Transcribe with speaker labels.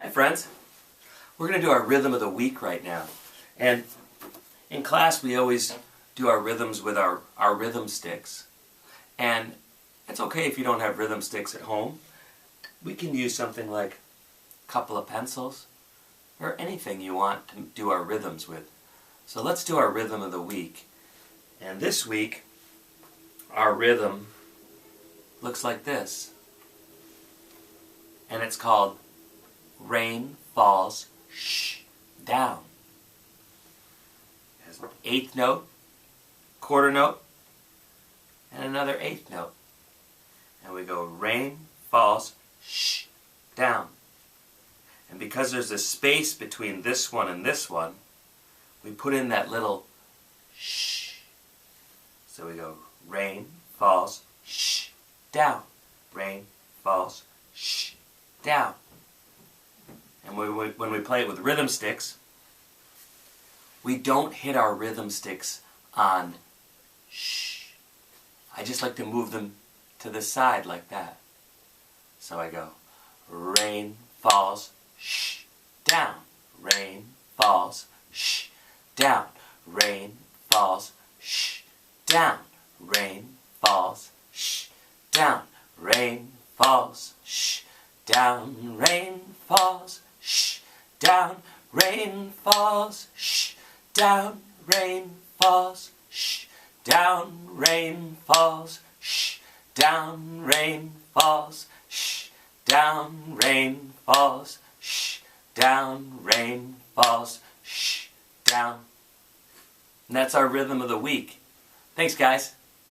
Speaker 1: Hi friends, we're going to do our rhythm of the week right now. And in class we always do our rhythms with our rhythm sticks. And it's okay if you don't have rhythm sticks at home. We can use something like a couple of pencils or anything you want to do our rhythms with. So let's do our rhythm of the week. And this week our rhythm looks like this. And it's called Rain Falls Shh Down. It has an eighth note, quarter note, and another eighth note. And we go rain falls shh down. And because there's a space between this one and this one, we put in that little shh. So we go rain falls shh down. Rain falls shh down. And when we play it with rhythm sticks, we don't hit our rhythm sticks on shh. I just like to move them to the side like that. So I go rain falls shh down. Rain falls shh down. Rain falls shh down. Rain falls shh down. Rain falls shh down. Rain falls shh down. Rain falls shh down. Rain falls shh down. Rain falls shh down. Rain falls shh down. Rain falls shh down. Rain falls shh down. And that's our rhythm of the week. Thanks guys.